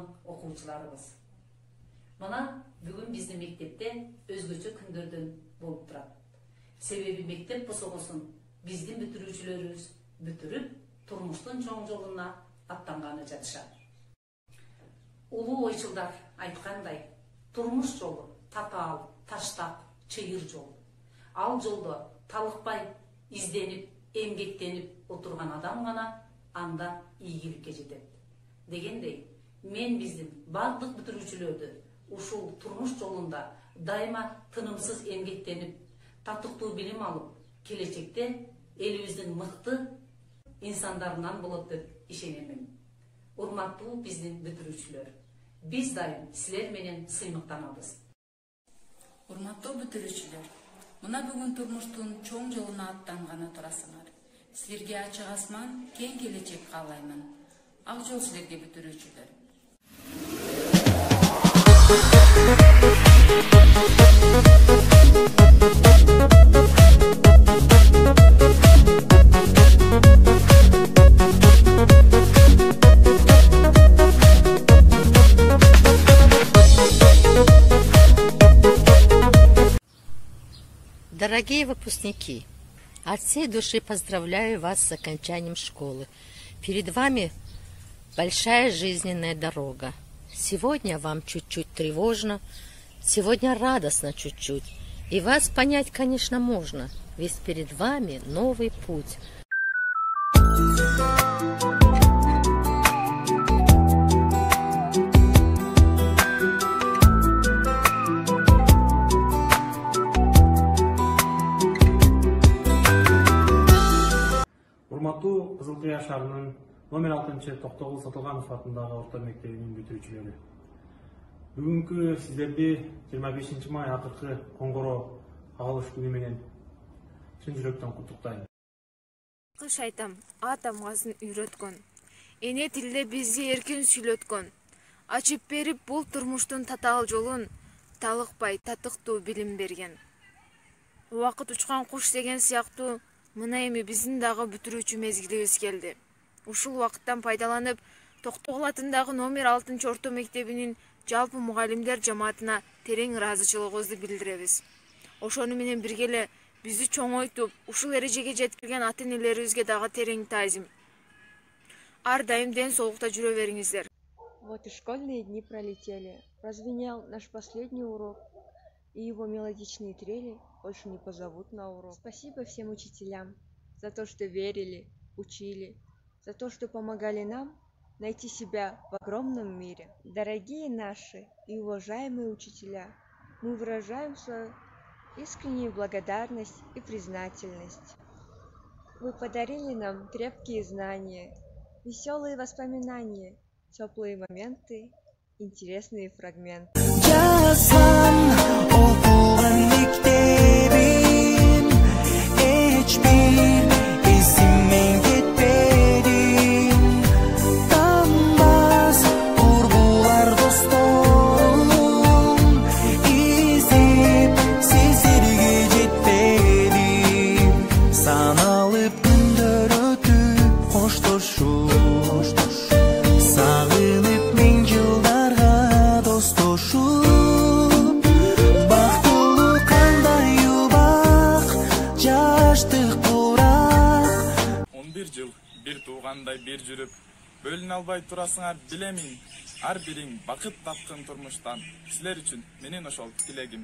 окуган окуучуларыбыз. Мына бүгүн биздин мектепте өзгөчө күндөрдөн болуп турат. Себеби мектеп босогосун биздин бүтүрүүчүлөрүбүз бүтүрүп, турмуштун чоң жолуна аттанганы жатышат. Улуу ойчулдар айткандай, турмуш жолу татаал, таштак, чыйыр жол. Ал жолдо талыкпай, изденип, эмгектенип отурган адам гана анда ийгиликке жетет. Дегендей, мен биздин бардык бүтүрүүчүлөрдү ушул турмуш жолунда дайыма тынымсыз эмгектенип, татыктуу билим алып, келечекте элибиздин мыкты инсандарынан болот деп ишенемин. Урматтуу биздин бүтүрүүчүлөр, биз дайым силер менен сыймыктанабыз. Урматтуу бүтүрүүчүлөр, мына бүгүн турмуштун чоң жолуна аттанганы турасыңар. Силерге ачык асман, кең келечек каалаймын. Ак жол силерге бүтүрүүчүлөр. Дорогие выпускники, от всей души поздравляю вас с окончанием школы. Перед вами большая жизненная дорога. Сегодня вам чуть-чуть тревожно, сегодня радостно чуть-чуть. И вас понять, конечно, можно, ведь перед вами новый путь. Урматтуу Кызыл Кыя шаарынын номер 6 Токтогул Сатылганов атындагы орто мектебинин бүтүүчүлөрү. Бүгүнкү сиздерди 25 май акыркы коңгуроо кагылыш күнү менен чын жүрөктөн куттуктайм. Кыш айтам, атамгасын үйрөткөн. Эне тилде бизди эркин сүйлөткөн. Ачып берип бул турмуштун татаал жолун, талыкпай татыктуу билим берген. Убакыт учкан куш деген сыяктуу мына эми биздин дагы бүтүрүүчү мезгилибиз келди. Ушул убакыттан пайдаланып, Токтогул атындагы номер 6 орто мектебинин жалпы мугалимдер жамаатына терең ыраазычылыгыбызды билдиребиз. Ошону менен бирге эле бизди чоңойтуп, ушул эрежеге жеткирген ата-энелерибизге дагы терең таазим. Ар дайым ден соолукта жүрө бериңиздер. Вот и школьные дни пролетели. Прозвенел наш последний урок, и его мелодичные трели больше не позовут на урок. Спасибо всем учителям за то, что верили, учили, за то, что помогали нам найти себя в огромном мире. Дорогие наши и уважаемые учителя, мы выражаем свою искреннюю благодарность и признательность. Вы подарили нам крепкие знания, веселые воспоминания, теплые моменты, интересные фрагменты. Бир туугандай бир жүрүп, бөлүнө албай турасыңар билемин. Ар бириң бакыт тапкын турмуштан. Силер үчүн менин ошол тилегим.